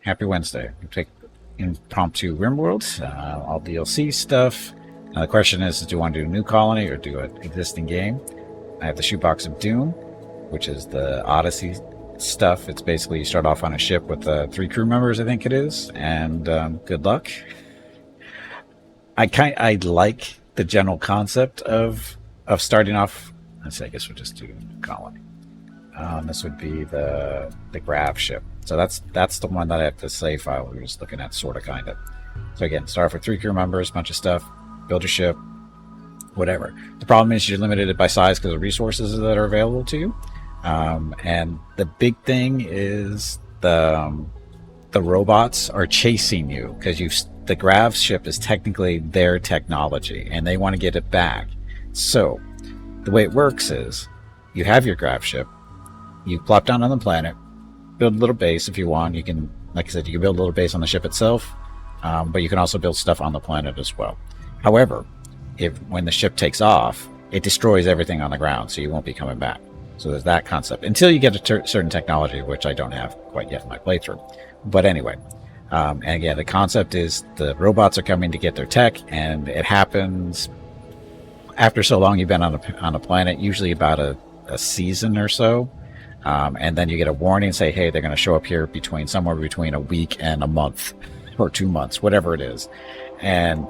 Happy Wednesday. We take impromptu RimWorld, all DLC stuff. Now the question is, do you want to do a new colony or do an existing game? I have the shoebox of Doom, which is the Odyssey stuff. It's basically you start off on a ship with 3 crew members, I think it is, and good luck. I like the general concept of starting off. I guess we'll just do a colony. This would be the grav ship. So that's the one that I have the save file we were just looking at, sort of, kind of. So again, start off with 3 crew members, bunch of stuff, build your ship, whatever. The problem is you're limited by size because of resources that are available to you. And the big thing is the robots are chasing you because the grav ship is technically their technology and they want to get it back. So the way it works is you have your grav ship, you plop down on the planet, build a little base if you want. You can, like I said, you can build a little base on the ship itself, but you can also build stuff on the planet as well. However, when the ship takes off, it destroys everything on the ground, so you won't be coming back. So there's that concept until you get a certain technology, which I don't have quite yet in my playthrough. But anyway, and again, the concept is the robots are coming to get their tech, and it happens after so long you've been on a planet, usually about a season or so. And then you get a warning, say, hey, they're going to show up here somewhere between a week and a month or 2 months, whatever it is. And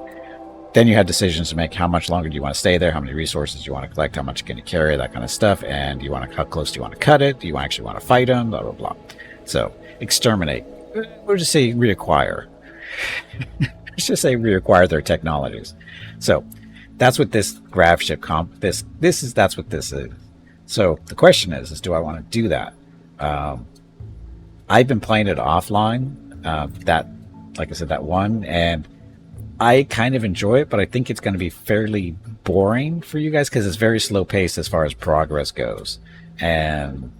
then you have decisions to make. How much longer do you want to stay there? How many resources do you want to collect? How much can you carry? That kind of stuff. And how close do you want to cut it? Do you actually want to fight them? Blah, blah, blah. So exterminate. We'll just say reacquire. Let's just say reacquire their technologies. So that's what this grav ship that's what this is. So the question is do I want to do that? I've been playing it offline, like I said, that one, and I kind of enjoy it, but I think it's going to be fairly boring for you guys because it's very slow paced as far as progress goes. And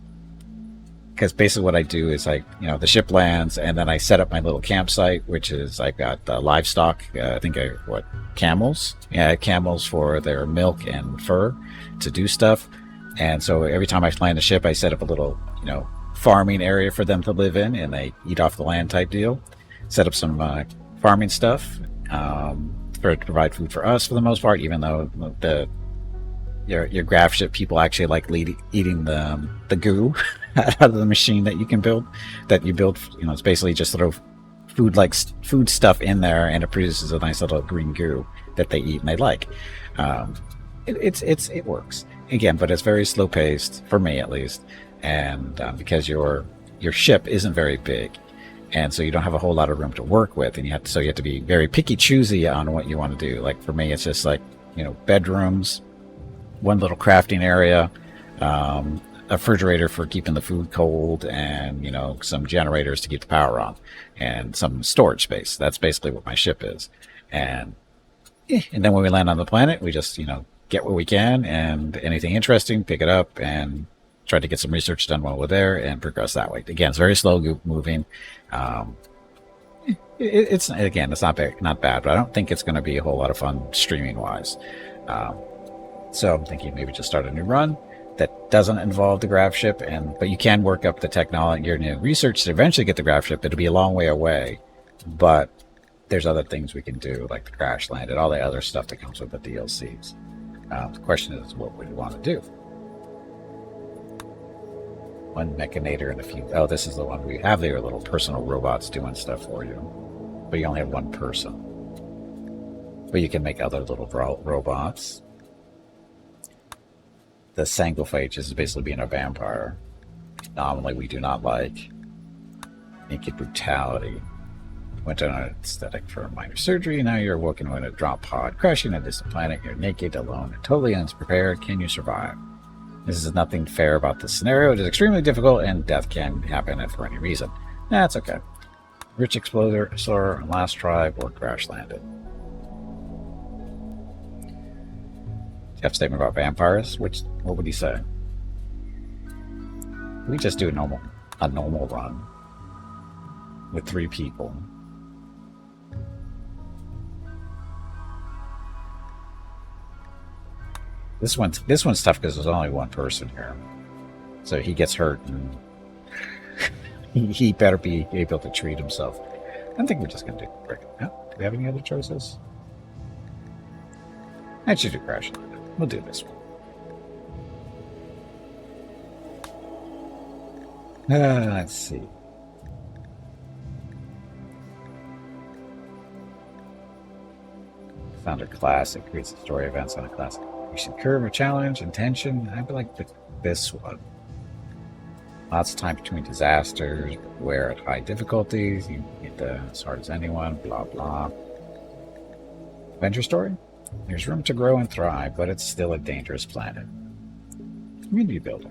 because basically what I do is the ship lands and then I set up my little campsite, which is I've got livestock, camels. Yeah, camels for their milk and fur to do stuff. And so every time I land a ship, I set up a little, farming area for them to live in, and they eat off the land type deal. Set up some farming stuff to provide food for us for the most part, even though your grav ship people actually like eating the goo out of the machine that you build. It's basically just throw food stuff in there, and it produces a nice little green goo that they eat and they like. It works. Again, but it's very slow paced for me, at least, and because your ship isn't very big, and so you don't have a whole lot of room to work with, and you have to be very picky choosy on what you want to do. Like for me, it's just bedrooms, one little crafting area, a refrigerator for keeping the food cold, and some generators to keep the power on, and some storage space. That's basically what my ship is, and then when we land on the planet, we just get what we can, and anything interesting, pick it up and try to get some research done while we're there and progress that way. Again, it's very slow moving. It's not bad, but I don't think it's going to be a whole lot of fun streaming wise. So I'm thinking maybe just start a new run that doesn't involve the grav ship, but you can work up the technology, your new research to eventually get the grav ship. It'll be a long way away, but there's other things we can do, like the Crashlanded, all the other stuff that comes with the DLCs. The question is, what would you want to do? One mechanator and a few. Oh, this is the one we have there, little personal robots doing stuff for you. But you only have one person. But you can make other little robots. The Sanguiphage is basically being a vampire. Nominally, we do not like. Naked brutality. Went on an aesthetic for minor surgery. Now you're woken in a drop pod, crashing a distant planet. You're naked, alone, and totally unprepared. Can you survive? This is nothing fair about this scenario. It is extremely difficult, and death can happen for any reason. That's okay. Rich explorer, last tribe, or Crashlanded. Do you have a statement about vampires? What would you say? We just do a normal run with 3 people. This one's tough because there's only one person here, so he gets hurt and he better be able to treat himself. I think we're just going to do Cricket. No? Do we have any other choices? I should do Crashlanded. We'll do this one. Let's see. Found a classic. Creates story events on a classic. You should curve a challenge and tension. I would like this one. Lots of time between disasters. Where at high difficulties. You get as hard as anyone. Blah, blah. Adventure story? There's room to grow and thrive, but it's still a dangerous planet. Community builder.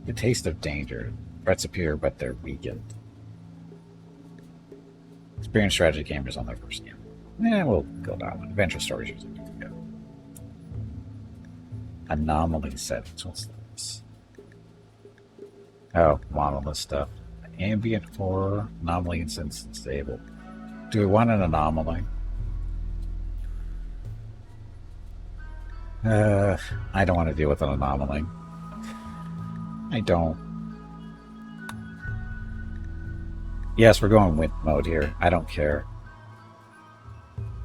The taste of danger. Threats appear, but they're weakened. Experienced strategy gamers on their first game. We'll go that one. Adventure stories usually do good. Anomaly settings. What's this? Oh, monolith stuff. Ambient horror. Anomaly instance stable. Do we want an anomaly? I don't want to deal with an anomaly. I don't. Yes, we're going wimp mode here. I don't care.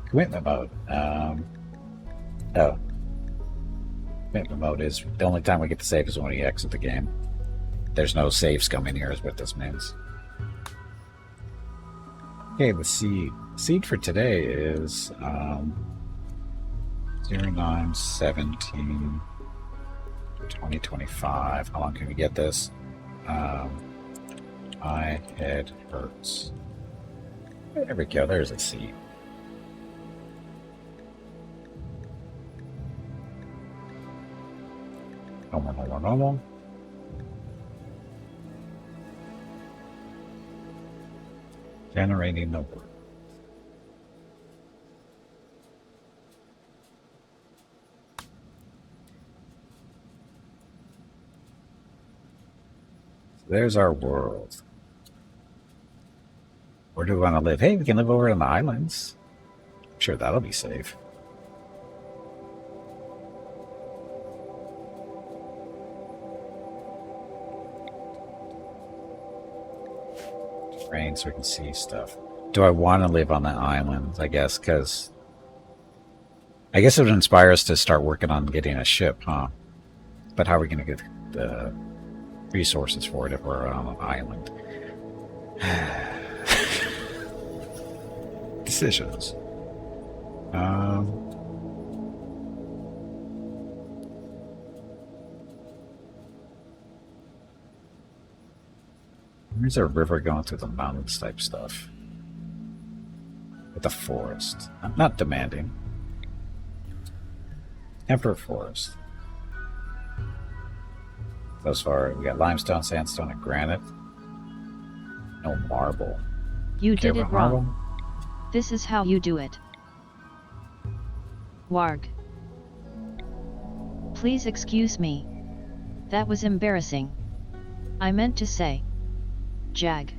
Commitment mode. Oh. Commitment mode is the only time we get to save is when we exit the game. There's no saves coming here is what this means. Okay, the seed. Seed for today is 09/17 2025. How long can we get this? My head hurts. There we go. There's a seed. Normal. Generating the word. There's our world. Where do we want to live? Hey, we can live over in the islands. I'm sure that'll be safe. Rain so we can see stuff. Do I want to live on the island? I guess, because I guess it would inspire us to start working on getting a ship, huh? But how are we going to get the resources for it if we're on an island? Decisions. There's a river going through the mountains type stuff. With the forest. I'm not demanding. Emperor Forest. Thus far, we got limestone, sandstone, and granite. No marble. You did it wrong. This is how you do it. Warg. Please excuse me. That was embarrassing. I meant to say. Jag.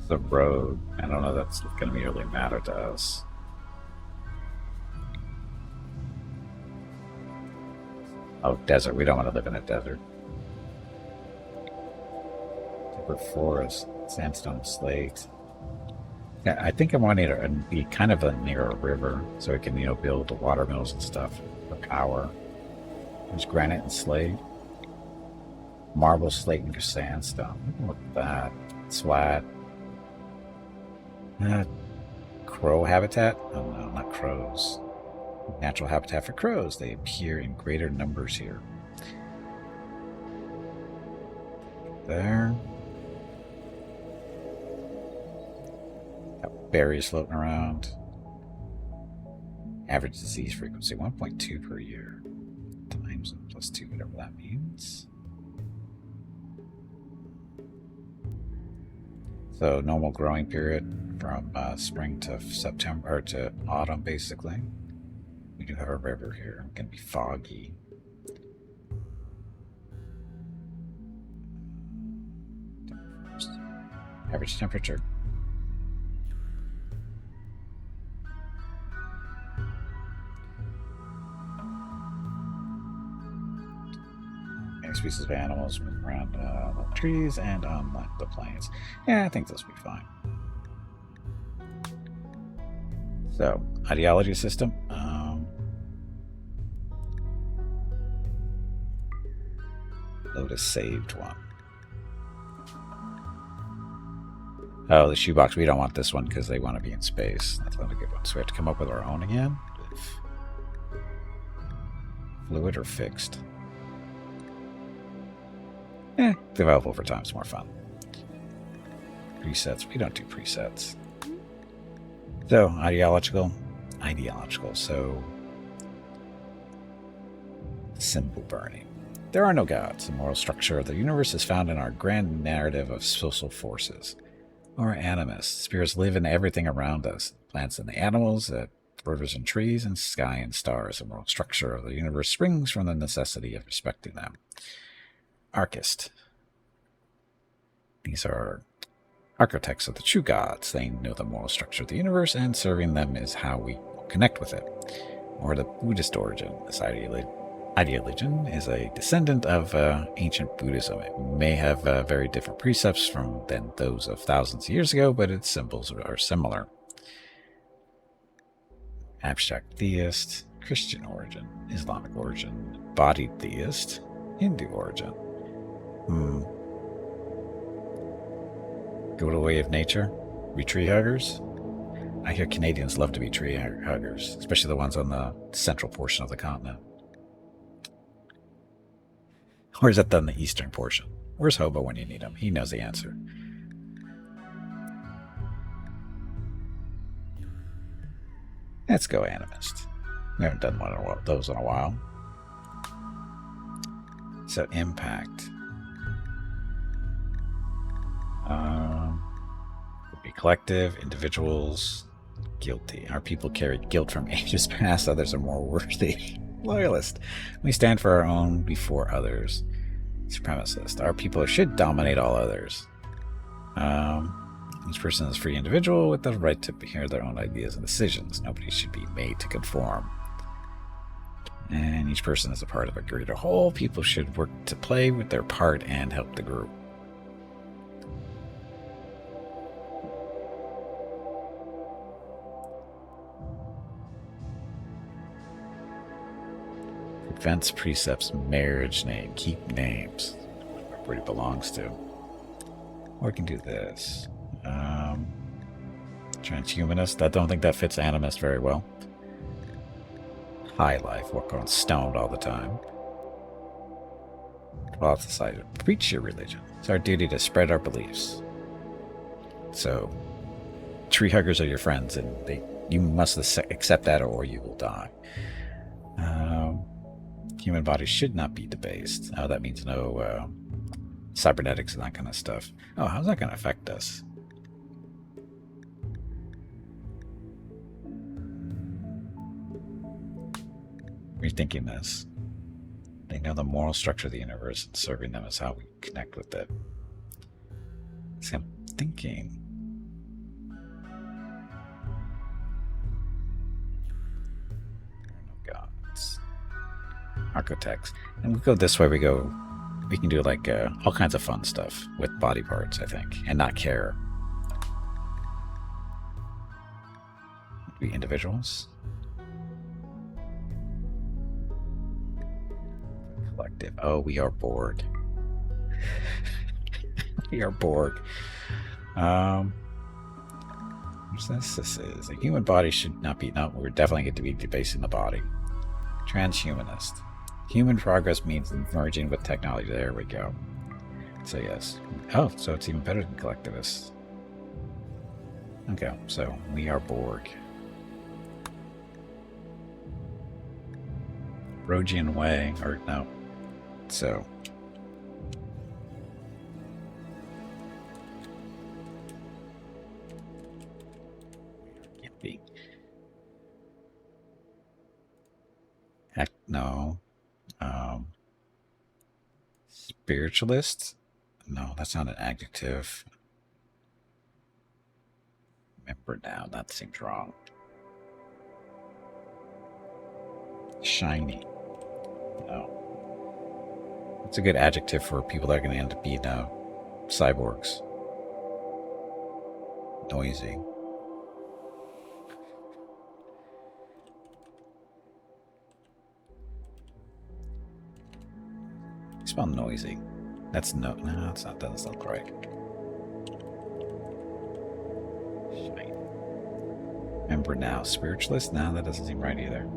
The road. I don't know that's going to really matter to us. Oh, desert. We don't want to live in a desert. Timber forest, sandstone slate. Yeah, I think I want it to be kind of near a river, so we can, build the water mills and stuff for power. There's granite and slate. Marble, slate, and sandstone. Look at that. It's flat. Crow habitat? Oh no, not crows. Natural habitat for crows. They appear in greater numbers here. There. Got berries floating around. Average disease frequency 1.2 per year. Times +2, whatever that means. So normal growing period from spring to September, or to autumn, basically. We do have a river here. It's gonna be foggy. Average temperature. Many species of animals move around the trees and on the plains. Yeah, I think this will be fine. So, ideology system. Load a saved one. Oh, the shoebox. We don't want this one because they want to be in space. That's not a good one. So we have to come up with our own again. Fluid or fixed? Develop over time is more fun. Presets. We don't do presets. So, ideological. So, symbol burning. There are no gods. The moral structure of the universe is found in our grand narrative of social forces. Or animists. Spirits live in everything around us. Plants and the animals, rivers and trees, and sky and stars. The moral structure of the universe springs from the necessity of respecting them. Archist. These are architects of the true gods. They know the moral structure of the universe, and serving them is how we connect with it. Or the Buddhist origin. This ideology is a descendant of ancient Buddhism. It may have very different precepts than those of thousands of years ago, but its symbols are similar. Abstract theist, Christian origin, Islamic origin, bodied theist, Hindu origin. Go the way of nature, be tree huggers. I hear Canadians love to be tree huggers, especially the ones on the central portion of the continent. Or is that on the eastern portion? Where's Hobo when you need him? He knows the answer. Let's go animist. We haven't done one of those in a while. So impact. Would be collective, individuals, guilty. Our people carried guilt from ages past. Others are more worthy. Loyalist. We stand for our own before others. Supremacist. Our people should dominate all others. Each person is a free individual with the right to hear their own ideas and decisions. Nobody should be made to conform. And each person is a part of a greater whole. People should work to play with their part and help the group. Events, precepts, marriage name, keep names. Where it belongs to. Or we can do this. Transhumanist. I don't think that fits animist very well. High life. Walk on stoned all the time. Society. Preach your religion. It's our duty to spread our beliefs. So, tree huggers are your friends, and you must accept that or you will die. Human bodies should not be debased. Oh, that means no cybernetics and that kind of stuff. Oh, how's that going to affect us? Rethinking this. They know the moral structure of the universe, and serving them is how we connect with it. See, I'm thinking. Architects. And we go this way, we can do like all kinds of fun stuff with body parts, I think, and not care. We individuals. Collective. Oh, we are Borg. We are Borg. What's this? This is a human body should not be. No, we're definitely going to be debasing the body. Transhumanist. Human progress means merging with technology. There we go. So yes. Oh, so it's even better than collectivists. Okay, so we are Borg. Rogian Way, or no. So. Can't be. Heck no. Spiritualist? No, that's not an adjective. Remember now, that seems wrong. Shiny. No. It's a good adjective for people that are going to end up being cyborgs. Noisy. Spell noisy. That's no, that's not. That's not correct. Remember now, spiritualist? No, that doesn't seem right either.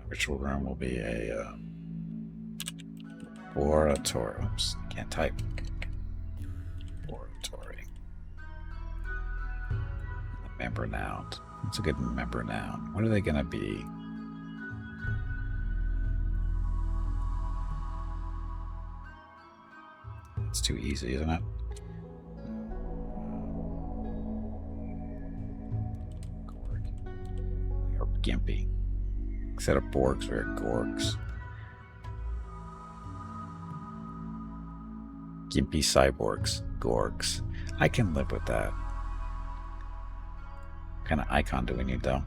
Ritual room will be a oratory. Oops, can't type. Oratory. Member noun. What's a good member noun? What are they going to be? It's too easy, isn't it? Gorg. We are gimpy. Instead of Borgs, we're Gorgs. Gimpy cyborgs. Gorgs. I can live with that. What kind of icon do we need, though?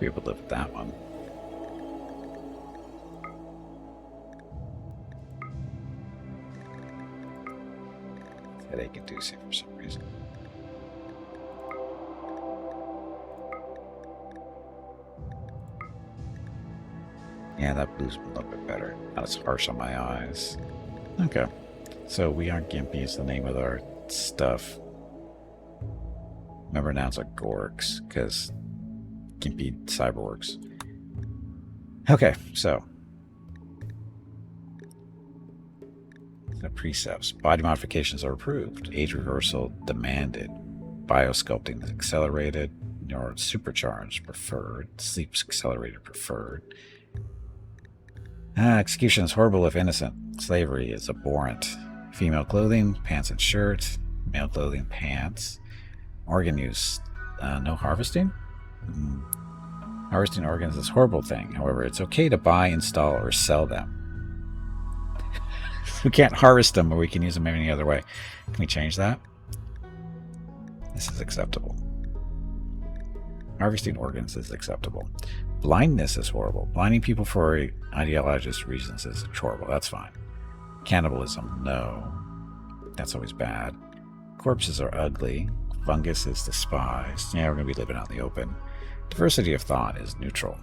Be able to live with that one. It's headache inducing for some reason. Yeah, that blue's a little bit better. Not as harsh on my eyes. Okay. So we are Gimpy is the name of our stuff. Remember now it's like Gorgs, because Gimpy cyborgs. Okay, so the precepts. Body modifications are approved. Age reversal demanded. Biosculpting is accelerated. Neuro supercharged preferred. Sleep accelerated preferred. Execution is horrible if innocent. Slavery is abhorrent. Female clothing, pants and shirt. Male clothing, pants. Organ use, no harvesting? Harvesting organs is a horrible thing. However, it's okay to buy, install, or sell them. We can't harvest them, but we can use them any other way. Can we change that? This is acceptable. Harvesting organs is acceptable. Blindness is horrible. Blinding people for ideological reasons is horrible. That's fine. Cannibalism, no. That's always bad. Corpses are ugly. Fungus is despised. Yeah, we're going to be living out in the open. Diversity of thought is neutral.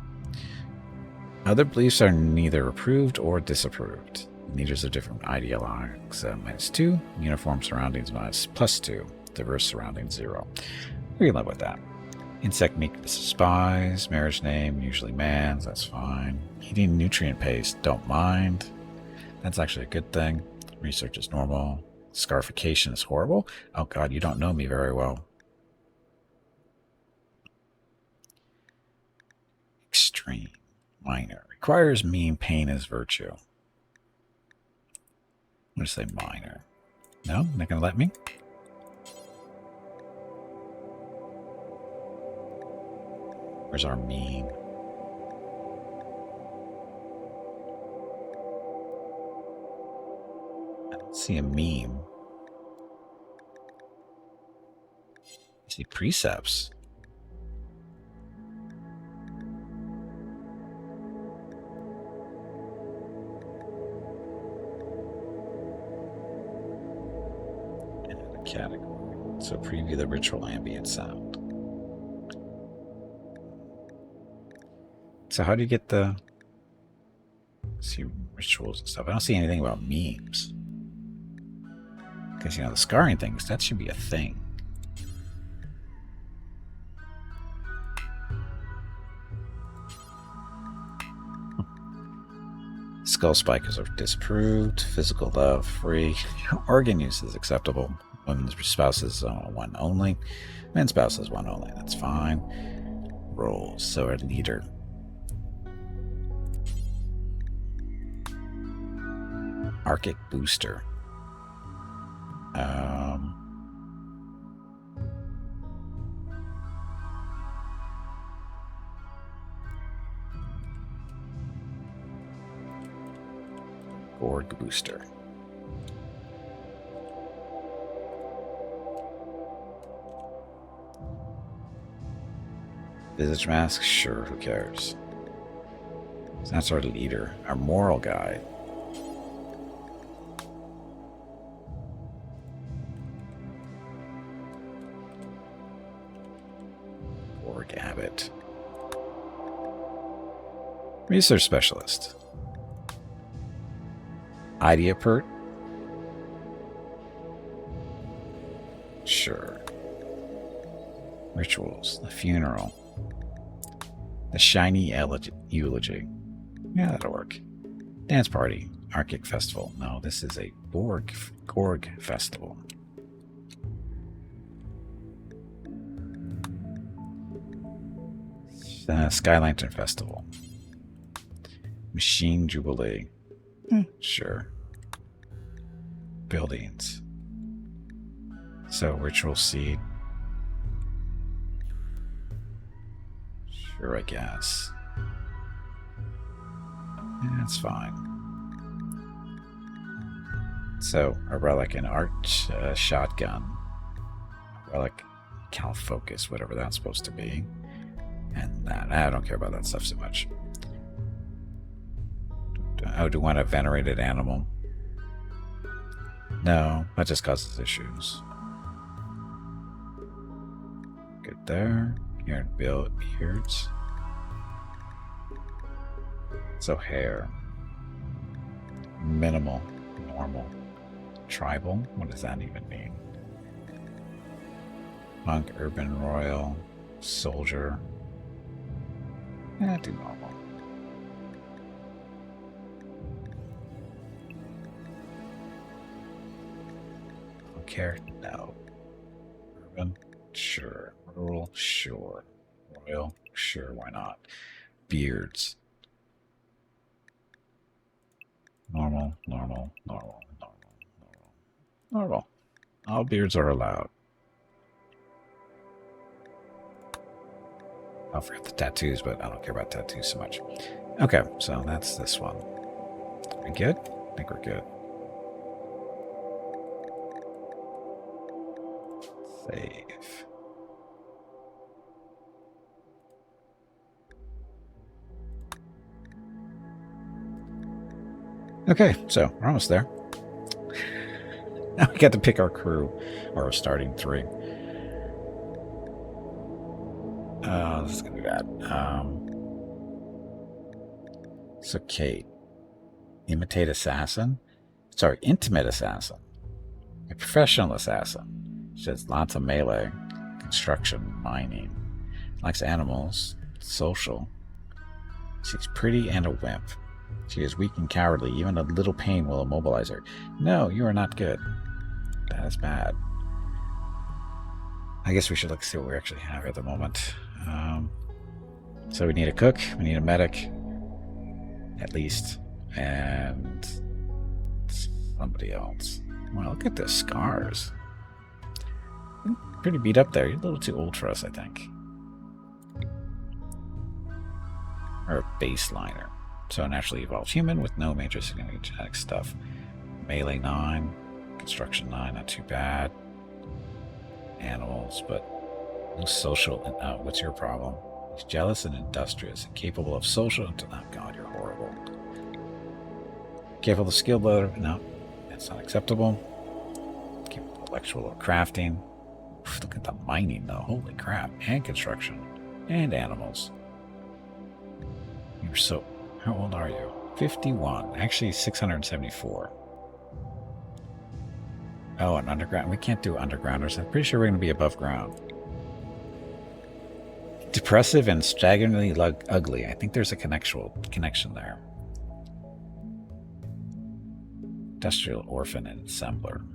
Other beliefs are neither approved or disapproved. Leaders of different ideologues, -2. Uniform surroundings +2. Diverse surroundings 0. We can live with that. Insect meat is despised. Marriage name, usually man's, that's fine. Eating nutrient paste, don't mind. That's actually a good thing. Research is normal. Scarification is horrible. Oh god, you don't know me very well. Extreme. Minor. Requires mean pain as virtue. I'm going to say minor. No? Not going to let me? Where's our mean? I don't see a meme. I see precepts. Category. So preview the ritual ambient sound. So how do you get the see rituals and stuff? I don't see anything about memes. Because you know the scarring things, that should be a thing. Skull spikers are disapproved. Physical love free. Organ use is acceptable. Women's spouses one only. Men's spouses one only. That's fine. Roles. So a leader. Arctic booster. Borg booster. Visage mask? Sure, who cares? So that's our leader, our moral guide. Borg Abbott. Research specialist. Ideapert? Sure. Rituals. The funeral. The shiny eulogy. Yeah, that'll work. Dance party. Arctic festival. No, this is a Gorg festival. Sky Lantern Festival. Machine Jubilee. Sure. Buildings. So, Ritual Seed. Sure, I guess. That's fine. So, a relic and arch shotgun. A relic Cal Focus, whatever that's supposed to be. And that. I don't care about that stuff so much. Oh, do you want a venerated animal? No, that just causes issues. Good there. Here, beards. So hair. Minimal. Normal. Tribal. What does that even mean? Monk, urban, royal, soldier. Do normal. Care? No. Urban? Sure. Rural? Sure. Royal? Sure, why not? Beards. Normal, normal, normal, normal, normal. Normal. All beards are allowed. I forgot the tattoos, but I don't care about tattoos so much. Okay, so that's this one. We good? I think we're good. Save. Okay, so we're almost there. Now we got to pick our crew, or our starting three. This is gonna be bad. So Kate, imitate assassin. Sorry, intimate assassin. A professional assassin. She has lots of melee, construction, mining. Likes animals, social. She's pretty and a wimp. She is weak and cowardly. Even a little pain will immobilize her. No, you are not good. That is bad. I guess we should look see what we actually have at the moment. So we need a cook, we need a medic, at least, and somebody else. Wow, look at the scars. Pretty beat up there. You're a little too old for us, I think. Or a baseliner. So a naturally evolved human with no major significant genetic stuff. Melee 9, construction 9, not too bad. Animals, but no social. What's your problem? He's jealous and industrious, and capable of social. Oh God, you're horrible. Capable of skilled labor. No, that's not acceptable. Capable of intellectual or crafting. Oof, look at the mining, though. Holy crap! And construction, and animals. You're so. How old are you? 51. Actually, 674. Oh, and underground. We can't do undergrounders. I'm pretty sure we're going to be above ground. Depressive and staggeringly ugly. I think there's a connection there. Industrial orphan and assembler.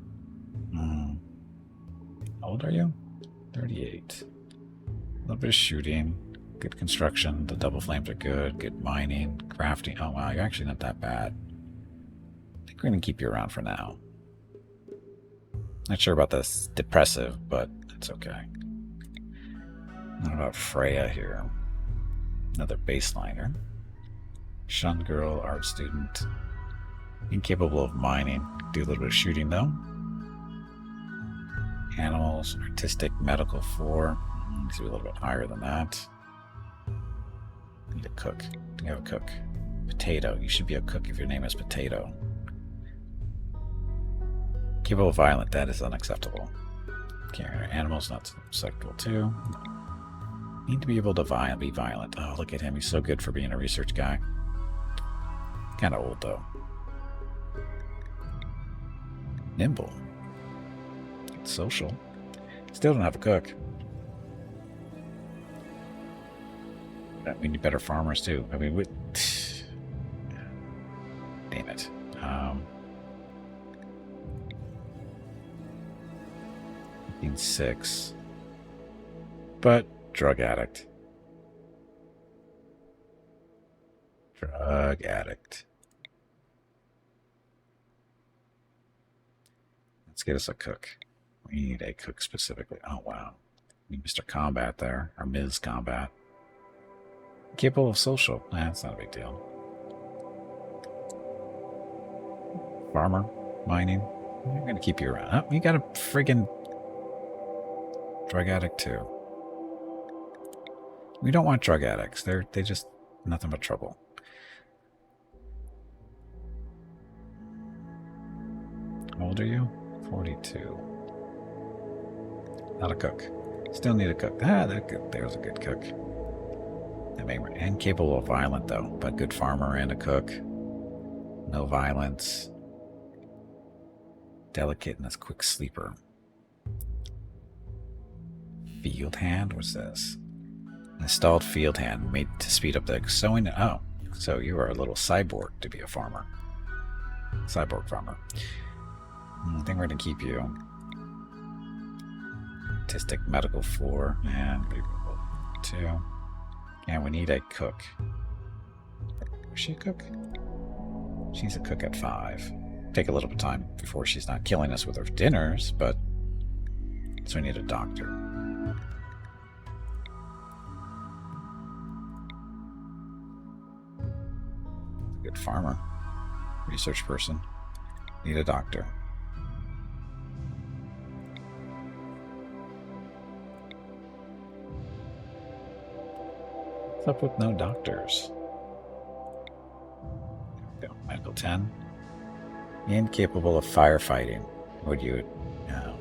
How old are you? 38. A little bit of shooting. Good construction. The double flames are good. Good mining. Crafting. Oh, wow. You're actually not that bad. I think we're going to keep you around for now. Not sure about this depressive, but it's okay. What about Freya here? Another baseliner. Shun girl, art student. Incapable of mining. Do a little bit of shooting though. Animals, artistic, medical 4. Needs to be a little bit higher than that. Need a cook. Do you have a cook? Potato. You should be a cook if your name is Potato. Capable of violent. That is unacceptable. Carrier animals, not acceptable too. Need to be able to be violent. Oh, look at him. He's so good for being a research guy. Kind of old though. Nimble. It's social. Still don't have a cook. We need better farmers too. I mean, damn it. 6. But drug addict. Drug addict. Let's get us a cook. We need a cook specifically. Oh, wow. We need Mr. Combat there, or Ms. Combat. Capable of social. That's not a big deal. Farmer, mining. I'm going to keep you around. Oh, you got a friggin' drug addict too. We don't want drug addicts. They just nothing but trouble. How old are you? 42. Not a cook. Still need a cook. There's a good cook. And capable of violent though, but good farmer and a cook. No violence. Delicate and a quick sleeper. Field hand? What's this? Installed field hand made to speed up the sowing. Oh, so you are a little cyborg to be a farmer. Cyborg farmer. I think we're going to keep you. Artistic medical 4 and 2. And we need a cook. Is she a cook? She's a cook at 5. Take a little bit of time before she's not killing us with her dinners, but so we need a doctor. Good farmer. Research person. Need a doctor. What's up with no doctors? There we go. Medical 10. Incapable of firefighting. Would you? I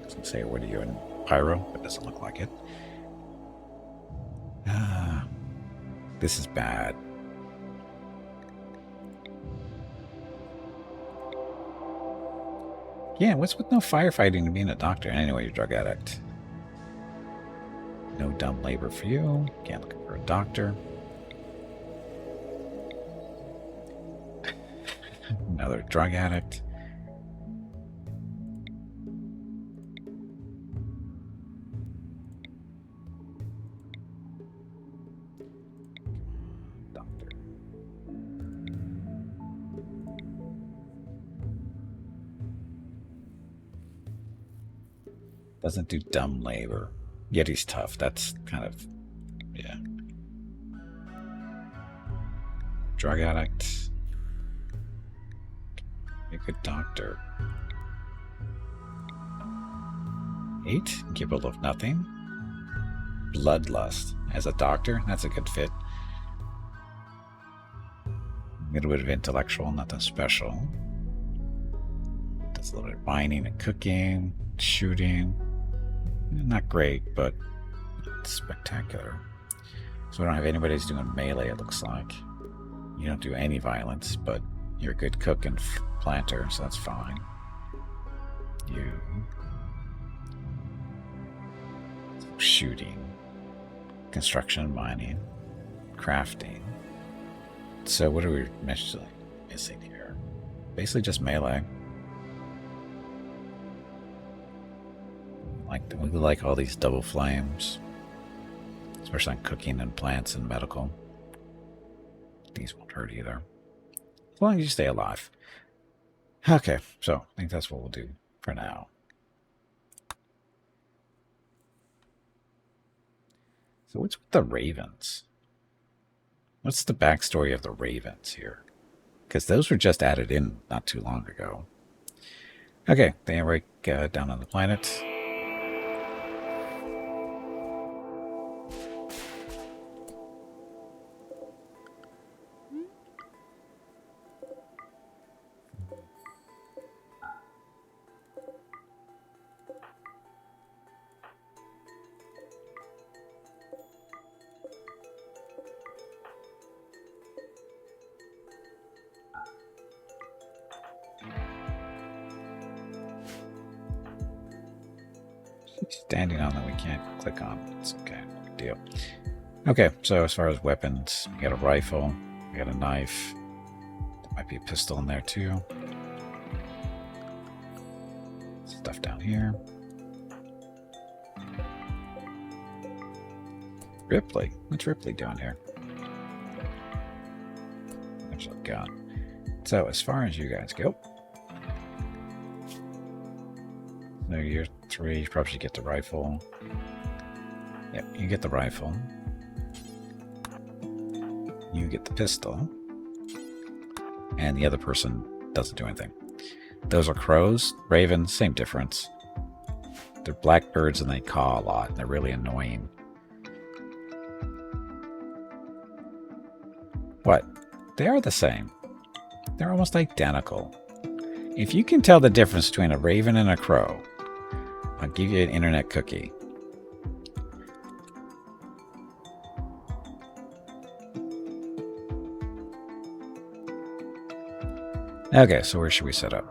was going to say, what are you in pyro? But it doesn't look like it. This is bad. Yeah, what's with no firefighting and being a doctor? Anyway, you're a drug addict. No dumb labor for you. Can't look for a doctor. Another drug addict. Doctor. Doesn't do dumb labor. Yet he's tough. That's kind of, yeah. Drug addict. A good doctor. 8. Capable of nothing. Bloodlust. As a doctor, that's a good fit. A little bit of intellectual, nothing special. Does a little bit of mining and cooking, shooting. Not great, but spectacular. So we don't have anybody who's doing melee, it looks like. You don't do any violence, but you're a good cook and planter, so that's fine. You. Shooting. Construction, mining. Crafting. So what are we missing here? Basically just melee. We like all these double flames, especially on cooking and plants and medical. These won't hurt either, as long as you stay alive. Okay, so I think that's what we'll do for now. So what's with the ravens? What's the backstory of the ravens here? because those were just added in not too long ago. Okay, then we're down on the planet. Standing on them we can't click on. It's okay, no big deal. Okay, so as far as weapons, we got a rifle, we got a knife. There might be a pistol in there too. Stuff down here. Ripley. What's Ripley doing here? Actually, gun. So as far as you guys go, no, you're 3. You probably should get the rifle. Yep, you get the rifle. You get the pistol. And the other person doesn't do anything. Those are crows. Ravens, same difference. They're blackbirds and they caw a lot. And they're really annoying. What? They are the same. They're almost identical. If you can tell the difference between a raven and a crow, I'll give you an internet cookie. Okay, so where should we set up?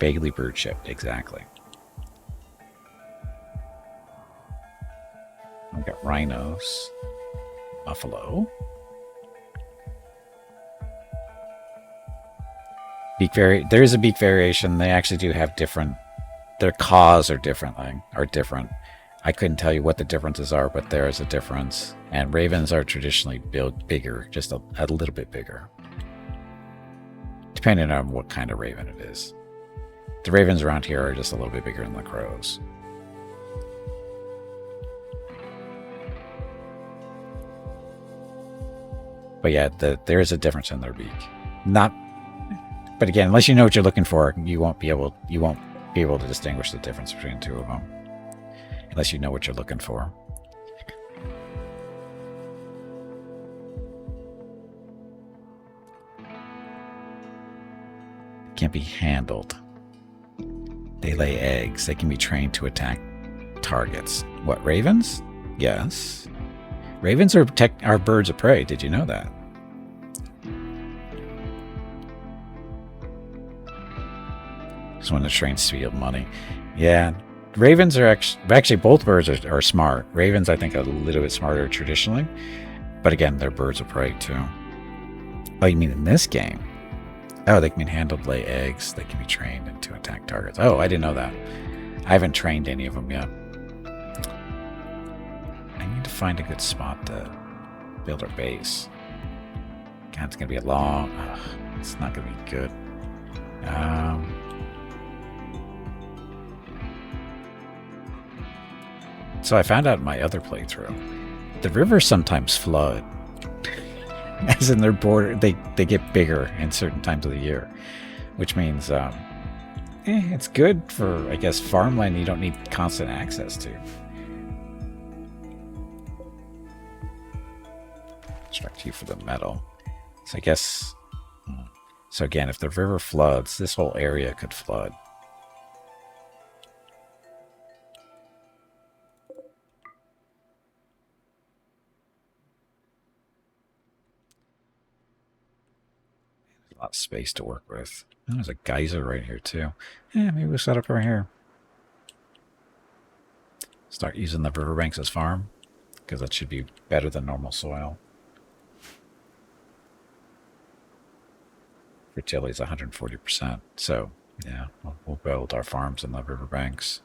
Bailey bird ship, exactly. We've got rhinos, buffalo. There is a beak variation. They actually do have different. Their caws are different. I couldn't tell you what the differences are, but there is a difference. And ravens are traditionally built bigger, just a little bit bigger, depending on what kind of raven it is. The ravens around here are just a little bit bigger than the crows. But yeah, there is a difference in their beak. But again, unless you know what you're looking for, you won't be able to distinguish the difference between the two of them. Unless you know what you're looking for. Can't be handled. They lay eggs. They can be trained to attack targets. What, ravens? Yes. Ravens are birds of prey. Did you know that? Just want to train to yield money. Yeah. Ravens are actually both birds are smart. Ravens, I think, are a little bit smarter traditionally. But again, they're birds of prey too. Oh, you mean in this game? Oh, they can be handled, lay eggs. They can be trained to attack targets. Oh, I didn't know that. I haven't trained any of them yet. I need to find a good spot to build our base. God, it's going to be a long... it's not going to be good. So I found out in my other playthrough, the rivers sometimes flood. As in their border, they get bigger in certain times of the year. Which means it's good for, I guess, farmland you don't need constant access to. Instruct you for the metal. So I guess... So again, if the river floods, this whole area could flood. A lot of space to work with. Oh, there's a geyser right here too. Yeah, maybe we'll set up right here. Start using the riverbanks as farm, because that should be better than normal soil. Fertility is 140%. So yeah, we'll build our farms in the riverbanks,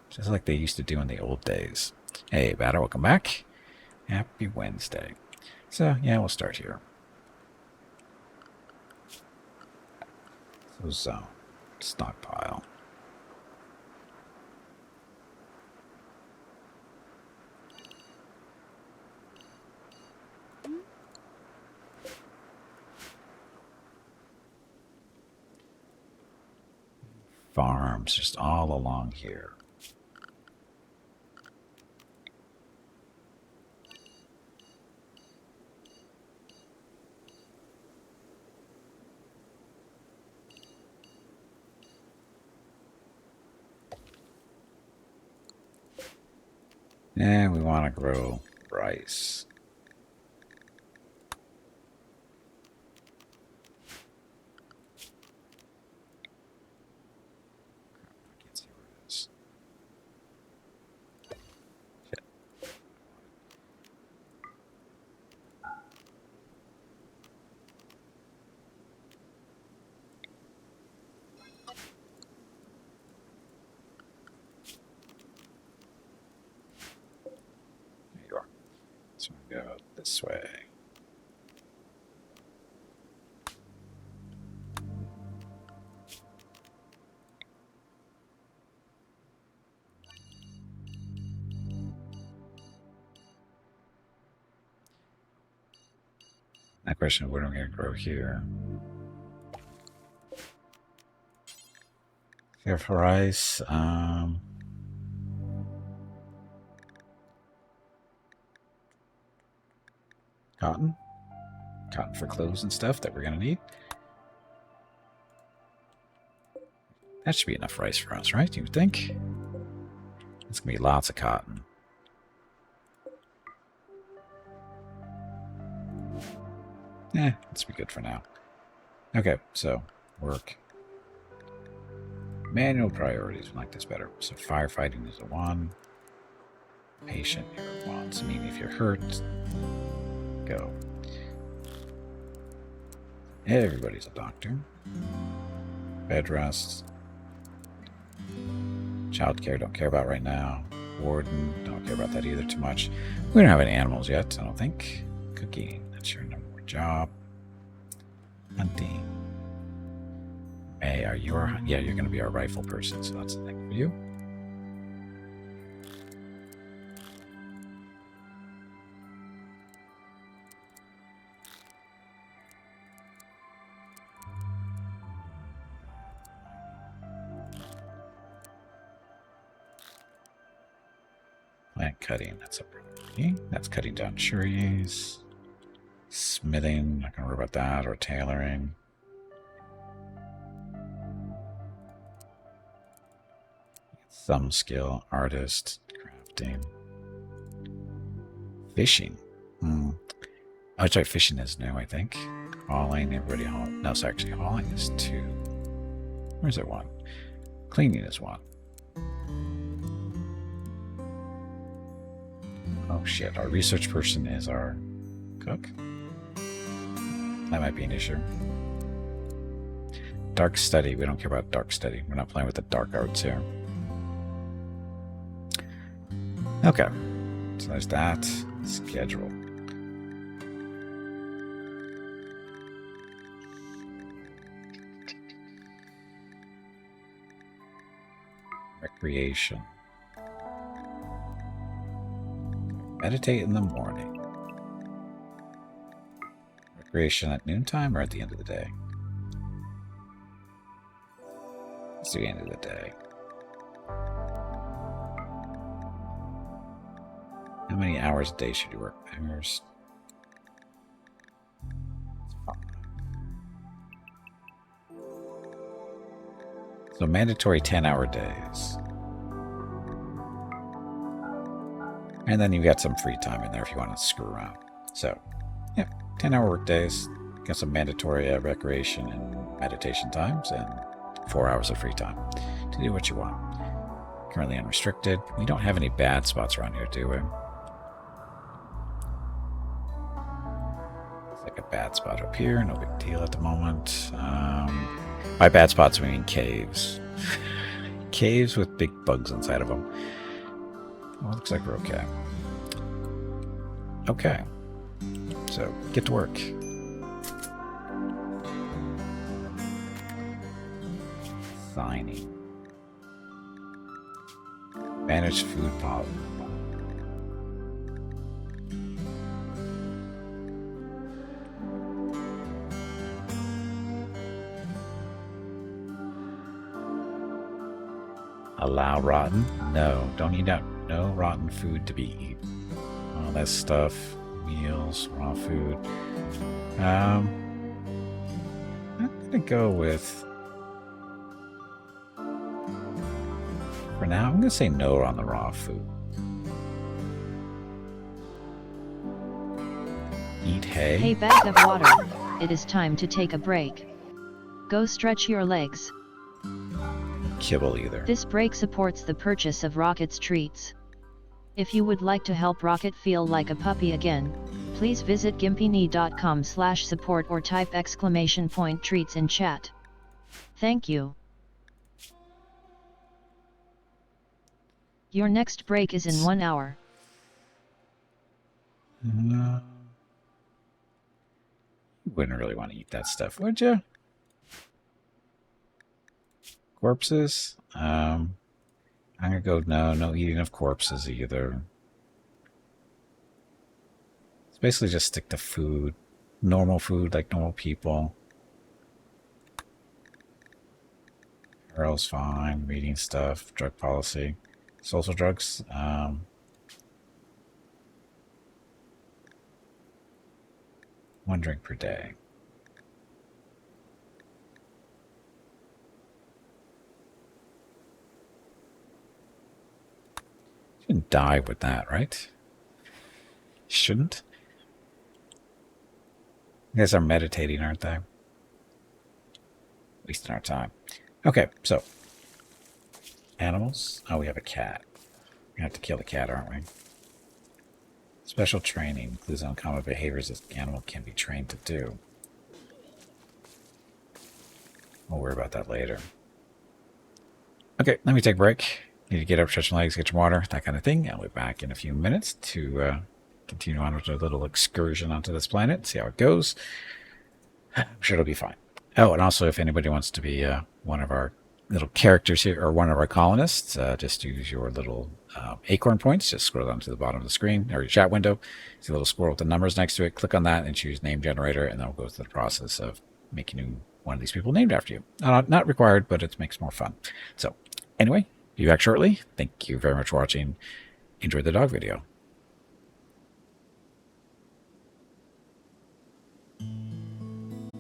just like they used to do in the old days. Hey, Batter, welcome back. Happy Wednesday. So yeah, we'll start here. Zone stockpile. farms just all along here. And we want to grow rice. I can't see where it is. Shit. There you are. So we go this way. That question, what am I going to grow here? Here for rice. Cotton. Cotton for clothes and stuff that we're going to need. That should be enough rice for us, right? You would think? It's going to be lots of cotton. Let's be good for now. Okay, so work. Manual priorities. We like this better. So firefighting is a 1. Patient, you're a 1. So meaning if you're hurt, go. Everybody's a doctor. Bed rest. Childcare, don't care about right now. Warden, don't care about that either too much. We don't have any animals yet, I don't think. Cooking, that's your number 1 job. Hunting. Hey, are you our... Yeah, you're going to be our rifle person, so that's the thing for you. Plant cutting, that's a priority. That's cutting down trees. Smithing, not going to worry about that, or tailoring. Some skill, artist, crafting. Fishing. Oh, sorry, fishing is new, I think. Hauling, everybody haul. No, it's actually hauling is 2. Where's it 1? Cleaning is 1. Oh shit, our research person is our cook. That might be an issue. Dark study, we don't care about dark study. We're not playing with the dark arts here. Okay, so there's that. Schedule. Recreation. Meditate in the morning. Recreation at noontime or at the end of the day? It's the end of the day. How many hours a day should you work? Hours. So mandatory 10-hour days. And then you've got some free time in there if you want to screw around. So, yeah, 10-hour work days. Got some mandatory recreation and meditation times, and 4 hours of free time to do what you want. Currently unrestricted. We don't have any bad spots around here, do we? It's like a bad spot up here. No big deal at the moment. By bad spots, we mean caves. Caves with big bugs inside of them. Well, looks like we're okay. Okay. So, get to work. Signing. Manage food policy. Allow rotten? No, don't eat out. No rotten food to be eaten. All that stuff, meals, raw food. I'm gonna go with, for now, I'm gonna say no on the raw food. Eat hay. Hey, bag of water, it is time to take a break. Go stretch your legs. Kibble either. This break supports the purchase of Rocket's treats. If you would like to help Rocket feel like a puppy again, please visit gimpyknee.com/support or type !treats in chat. Thank you. Your next break is in 1 hour. You wouldn't really want to eat that stuff, would you? Corpses? I'm gonna go no eating of corpses either. It's basically just stick to food. Normal food, like normal people. Arrow's fine, reading stuff, drug policy. Social drugs, 1 drink per day. Shouldn't die with that, right? Shouldn't. You guys are meditating, aren't they? Wasting our time. Okay, so animals. Oh, we have a cat. We have to kill the cat, aren't we? Special training includes uncommon behaviors this animal can be trained to do. We'll worry about that later. Okay, let me take a break. Need to get up, stretch your legs, get your water, that kind of thing. I'll be back in a few minutes to continue on with a little excursion onto this planet, see how it goes. I'm sure it'll be fine. Oh, and also if anybody wants to be one of our little characters here, or one of our colonists, just use your little acorn points. Just scroll down to the bottom of the screen, or your chat window. See a little squirrel with the numbers next to it. Click on that and choose name generator, and then we'll go through the process of making you one of these people named after you. Not required, but it makes more fun. So anyway, be back shortly. Thank you very much for watching. Enjoy the dog video.